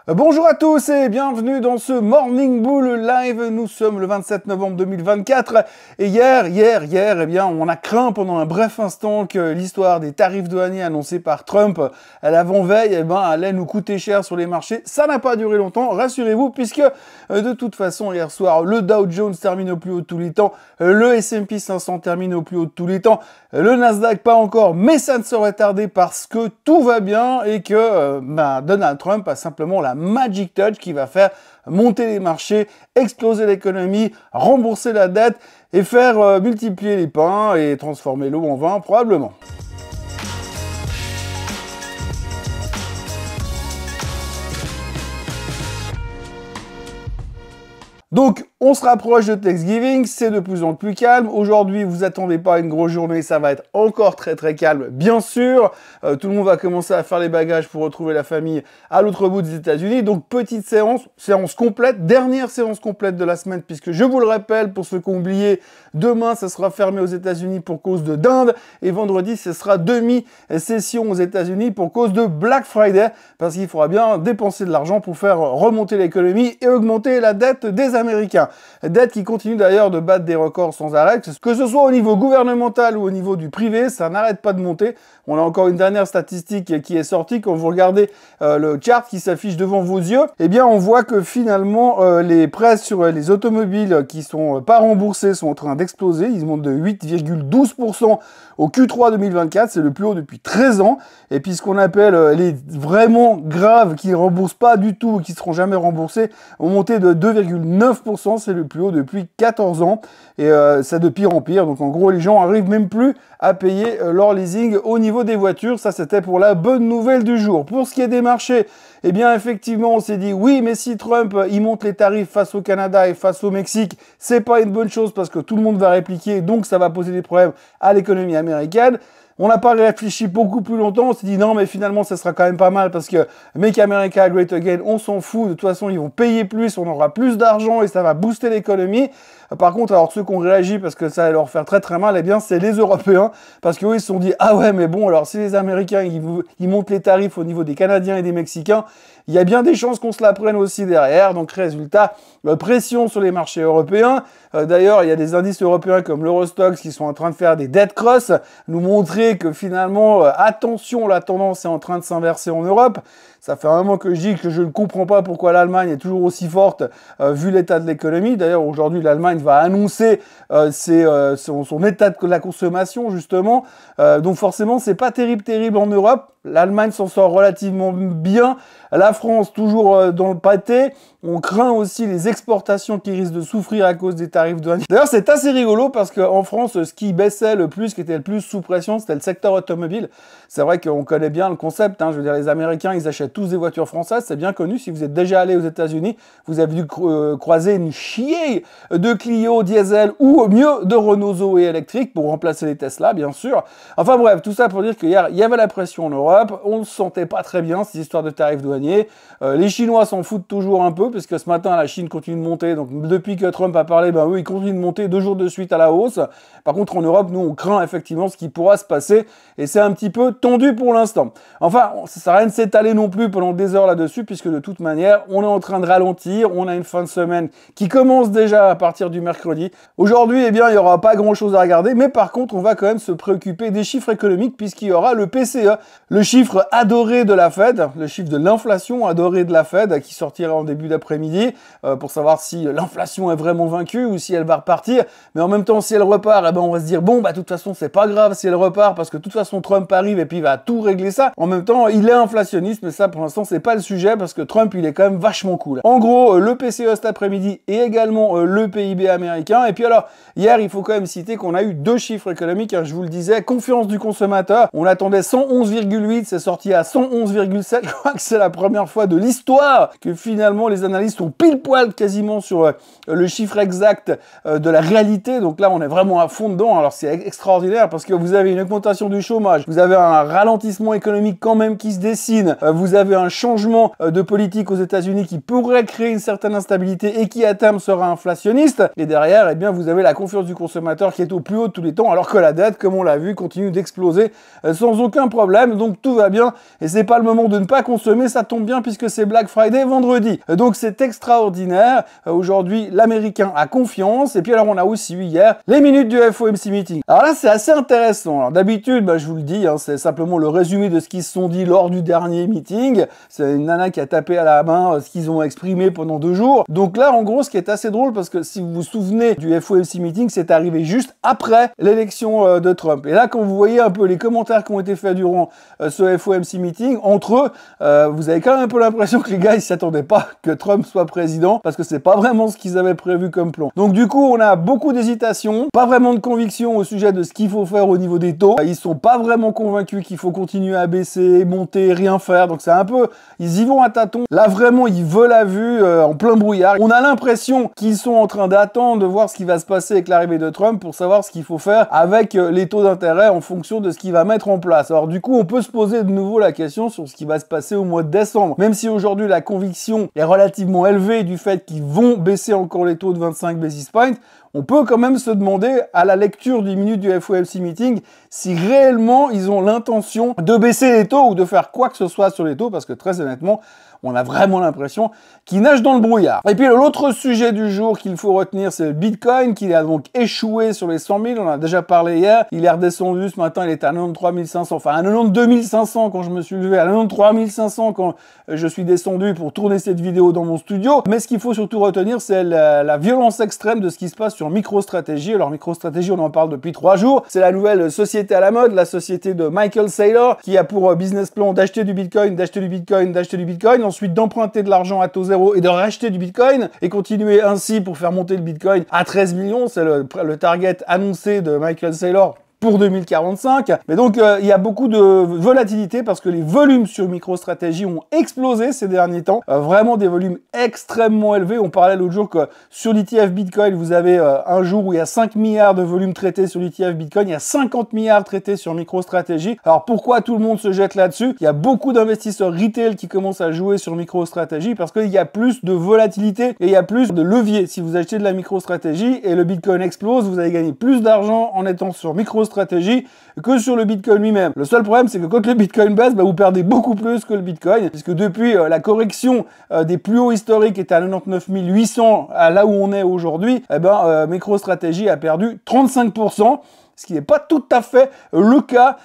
Bonjour à tous et bienvenue dans ce Morning Bull Live. Nous sommes le 27 novembre 2024 et hier, eh bien, on a craint pendant un bref instant que l'histoire des tarifs douaniers annoncés par Trump à l'avant-veille, allait nous coûter cher sur les marchés. Ça n'a pas duré longtemps, rassurez-vous, puisque de toute façon, hier soir, le Dow Jones termine au plus haut de tous les temps, le S&P 500 termine au plus haut de tous les temps, le Nasdaq pas encore, mais ça ne saurait tarder parce que tout va bien et que Donald Trump a simplement la magic touch qui va faire monter les marchés, exploser l'économie, rembourser la dette et faire multiplier les pains et transformer l'eau en vin probablement. Donc, on se rapproche de Thanksgiving, c'est de plus en plus calme. Aujourd'hui, vous attendez pas à une grosse journée, ça va être encore très calme, bien sûr. Tout le monde va commencer à faire les bagages pour retrouver la famille à l'autre bout des États-Unis. Donc, petite séance complète, dernière séance complète de la semaine, puisque je vous le rappelle, pour ceux qui ont oublié, demain, ça sera fermé aux États-Unis pour cause de dinde, et vendredi, ce sera demi-session aux États-Unis pour cause de Black Friday, parce qu'il faudra bien dépenser de l'argent pour faire remonter l'économie et augmenter la dette des Américains. Dette qui continue d'ailleurs de battre des records sans arrêt, que ce soit au niveau gouvernemental ou au niveau du privé, ça n'arrête pas de monter. On a encore une dernière statistique qui est sortie. Quand vous regardez le chart qui s'affiche devant vos yeux, eh bien on voit que finalement les prêts sur les automobiles qui sont pas remboursés sont en train d'exploser. Ils montent de 8,12% au Q3 2024, c'est le plus haut depuis 13 ans. Et puis ce qu'on appelle les vraiment graves qui ne remboursent pas du tout et qui ne seront jamais remboursés ont monté de 2,9%, c'est le plus haut depuis 14 ans. Et c'est de pire en pire. Donc en gros, les gens arrivent même plus à payer leur leasing au niveau des voitures. Ça, c'était pour la bonne nouvelle du jour. Pour ce qui est des marchés, eh bien effectivement, on s'est dit oui, mais si Trump il monte les tarifs face au Canada et face au Mexique, c'est pas une bonne chose parce que tout le monde va répliquer, donc ça va poser des problèmes à l'économie américaine. On n'a pas réfléchi beaucoup plus longtemps, on s'est dit non mais finalement ça sera quand même pas mal parce que Make America Great Again, on s'en fout, de toute façon ils vont payer plus, on aura plus d'argent et ça va booster l'économie. Par contre, alors ceux qui ont réagi parce que ça va leur faire très mal, eh bien c'est les Européens parce qu'eux ils se sont dit ah ouais mais bon alors si les Américains ils montent les tarifs au niveau des Canadiens et des Mexicains, il y a bien des chances qu'on se la prenne aussi derrière. Donc résultat, pression sur les marchés européens. D'ailleurs, il y a des indices européens comme l'Eurostoxx qui sont en train de faire des dead cross, nous montrer que finalement, attention, la tendance est en train de s'inverser en Europe. Ça fait un moment que je dis que je ne comprends pas pourquoi l'Allemagne est toujours aussi forte vu l'état de l'économie. D'ailleurs, aujourd'hui, l'Allemagne va annoncer son état de la consommation, justement. Donc forcément, c'est pas terrible en Europe. L'Allemagne s'en sort relativement bien. La France, toujours dans le pâté. On craint aussi les exportations qui risquent de souffrir à cause des tarifs douaniers. D'ailleurs, c'est assez rigolo parce qu'en France, ce qui baissait le plus, qui était le plus sous pression, c'était le secteur automobile. C'est vrai qu'on connaît bien le concept. Je veux dire, les Américains, ils achètent tous des voitures françaises. C'est bien connu. Si vous êtes déjà allé aux États-Unis, vous avez dû croiser une chier de Clio diesel ou mieux de Renault Zoé électrique pour remplacer les Tesla, bien sûr. Enfin bref, tout ça pour dire qu'hier, il y avait la pression en Europe. On ne se sentait pas très bien, cette histoire de tarifs douaniers. Les Chinois s'en foutent toujours un peu, parce que ce matin, la Chine continue de monter. Donc, depuis que Trump a parlé, eux, ils continuent de monter 2 jours de suite à la hausse. Par contre, en Europe, nous, on craint effectivement ce qui pourra se passer. Et c'est un petit peu tendu pour l'instant. Enfin, ça sert à rien de s'étaler non plus pendant des heures là-dessus, puisque de toute manière, on est en train de ralentir. On a une fin de semaine qui commence déjà à partir du mercredi. Aujourd'hui, eh bien, il n'y aura pas grand-chose à regarder. Mais par contre, on va quand même se préoccuper des chiffres économiques, puisqu'il y aura le PCE, le chiffre adoré de la Fed, le chiffre de l'inflation adoré de la Fed, qui sortira en début d'après-midi, pour savoir si l'inflation est vraiment vaincue ou si elle va repartir. Mais en même temps, si elle repart, eh ben, on va se dire, bon, de toute façon, c'est pas grave si elle repart, parce que de toute façon, Trump arrive et puis il va tout régler ça. En même temps, il est inflationniste, mais ça, pour l'instant, c'est pas le sujet, parce que Trump, il est quand même vachement cool. En gros, le PCE cet après-midi et également le PIB américain. Et puis alors, hier, il faut quand même citer qu'on a eu 2 chiffres économiques, je vous le disais, confiance du consommateur. On attendait 111,8, c'est sorti à 111,7. Je crois que c'est la première fois de l'histoire que finalement les analystes sont pile poil quasiment sur le chiffre exact de la réalité. Donc là, on est vraiment à fond dedans. Alors c'est extraordinaire parce que vous avez une augmentation du chômage, vous avez un ralentissement économique quand même qui se dessine, vous avez un changement de politique aux États-Unis qui pourrait créer une certaine instabilité et qui à terme sera inflationniste. Et derrière, eh bien, vous avez la confiance du consommateur qui est au plus haut de tous les temps, alors que la dette, comme on l'a vu, continue d'exploser sans aucun problème. Donc donc tout va bien et c'est pas le moment de ne pas consommer, ça tombe bien puisque c'est Black Friday vendredi. Donc c'est extraordinaire. Aujourd'hui, l'américain a confiance. Et puis alors on a aussi eu hier les minutes du FOMC meeting. Alors là c'est assez intéressant. Alors d'habitude, je vous le dis, hein, c'est simplement le résumé de ce qu'ils se sont dit lors du dernier meeting. C'est une nana qui a tapé à la main ce qu'ils ont exprimé pendant 2 jours. Donc là en gros ce qui est assez drôle, parce que si vous vous souvenez du FOMC meeting, c'est arrivé juste après l'élection de Trump. Et là quand vous voyez un peu les commentaires qui ont été faits durant ce FOMC meeting, entre eux, vous avez quand même un peu l'impression que les gars ils s'attendaient pas que Trump soit président, parce que c'est pas vraiment ce qu'ils avaient prévu comme plan. Donc du coup on a beaucoup d'hésitation, pas vraiment de conviction au sujet de ce qu'il faut faire au niveau des taux. Ils sont pas vraiment convaincus qu'il faut continuer à baisser, monter, rien faire. Donc c'est un peu, ils y vont à tâtons. Là vraiment ils veulent à vue, en plein brouillard. On a l'impression qu'ils sont en train d'attendre de voir ce qui va se passer avec l'arrivée de Trump pour savoir ce qu'il faut faire avec les taux d'intérêt en fonction de ce qu'il va mettre en place. Alors du coup on peut se poser de nouveau la question sur ce qui va se passer au mois de décembre. Même si aujourd'hui la conviction est relativement élevée du fait qu'ils vont baisser encore les taux de 25 basis points, on peut quand même se demander, à la lecture du minute du FOMC meeting, si réellement ils ont l'intention de baisser les taux ou de faire quoi que ce soit sur les taux, parce que très honnêtement, on a vraiment l'impression qu'ils nagent dans le brouillard. Et puis l'autre sujet du jour qu'il faut retenir, c'est le Bitcoin, qui a donc échoué sur les 100 000. On en a déjà parlé hier. Il est redescendu ce matin, il était à 93 500, enfin à 92 500 quand je me suis levé, à 93 500 quand je suis descendu pour tourner cette vidéo dans mon studio. Mais ce qu'il faut surtout retenir, c'est la violence extrême de ce qui se passe sur MicroStrategy. Alors MicroStrategy, on en parle depuis 3 jours. C'est la nouvelle société à la mode, la société de Michael Saylor, qui a pour business plan d'acheter du Bitcoin, d'acheter du Bitcoin, d'acheter du Bitcoin, ensuite d'emprunter de l'argent à taux zéro et de racheter du Bitcoin et continuer ainsi pour faire monter le Bitcoin à 13 millions. C'est le target annoncé de Michael Saylor pour 2045. Mais donc, il y a beaucoup de volatilité parce que les volumes sur MicroStrategy ont explosé ces derniers temps. Vraiment des volumes extrêmement élevés. On parlait l'autre jour que sur l'ETF Bitcoin, vous avez un jour où il y a 5 milliards de volumes traités sur l'ETF Bitcoin. Il y a 50 milliards traités sur MicroStrategy. Alors, pourquoi tout le monde se jette là-dessus? Il y a beaucoup d'investisseurs retail qui commencent à jouer sur MicroStrategy parce qu'il y a plus de volatilité et il y a plus de levier. Si vous achetez de la MicroStrategy et le Bitcoin explose, vous allez gagner plus d'argent en étant sur MicroStrategy que sur le Bitcoin lui-même. Le seul problème, c'est que quand le Bitcoin baisse, vous perdez beaucoup plus que le Bitcoin, puisque depuis la correction des plus hauts historiques était à 99 800 à là où on est aujourd'hui, MicroStrategy a perdu 35%. Ce qui n'est pas tout à fait le cas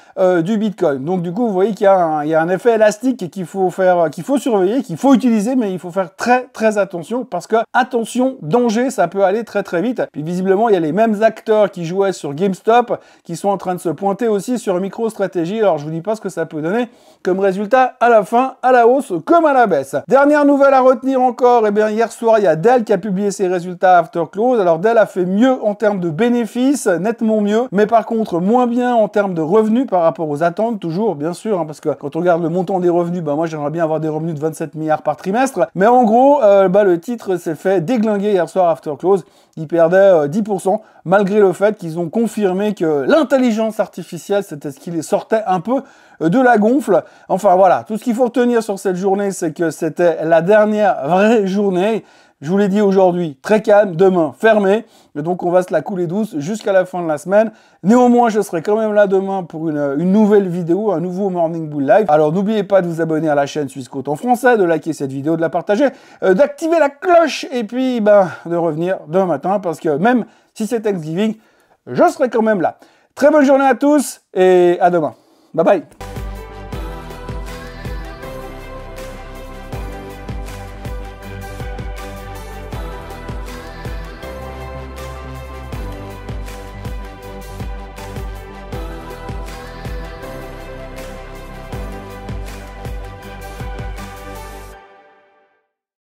du Bitcoin. Donc du coup, vous voyez qu'il y a un effet élastique qu'il faut surveiller, qu'il faut utiliser, mais il faut faire très très attention parce que, attention, danger, ça peut aller très très vite. Puis visiblement, il y a les mêmes acteurs qui jouaient sur GameStop qui sont en train de se pointer aussi sur MicroStrategy. Alors je vous dis pas ce que ça peut donner comme résultat à la fin, à la hausse comme à la baisse. Dernière nouvelle à retenir encore, hier soir, il y a Dell qui a publié ses résultats after close. Alors Dell a fait mieux en termes de bénéfices, nettement mieux, mais par contre moins bien en termes de revenus par rapport aux attentes, toujours bien sûr, parce que quand on regarde le montant des revenus, moi j'aimerais bien avoir des revenus de 27 milliards par trimestre, mais en gros le titre s'est fait déglinguer hier soir after close. Ils perdaient 10%, malgré le fait qu'ils ont confirmé que l'intelligence artificielle, c'était ce qui les sortait un peu de la gonfle. Enfin voilà, tout ce qu'il faut retenir sur cette journée, c'est que c'était la dernière vraie journée. Je vous l'ai dit aujourd'hui, très calme, demain fermé, et donc on va se la couler douce jusqu'à la fin de la semaine. Néanmoins, je serai quand même là demain pour une nouvelle vidéo, un nouveau Morning Bull Live. Alors n'oubliez pas de vous abonner à la chaîne Suisse Côte en français, de liker cette vidéo, de la partager, d'activer la cloche, et puis de revenir demain matin, parce que même si c'est Thanksgiving, je serai quand même là. Très bonne journée à tous, et à demain. Bye bye.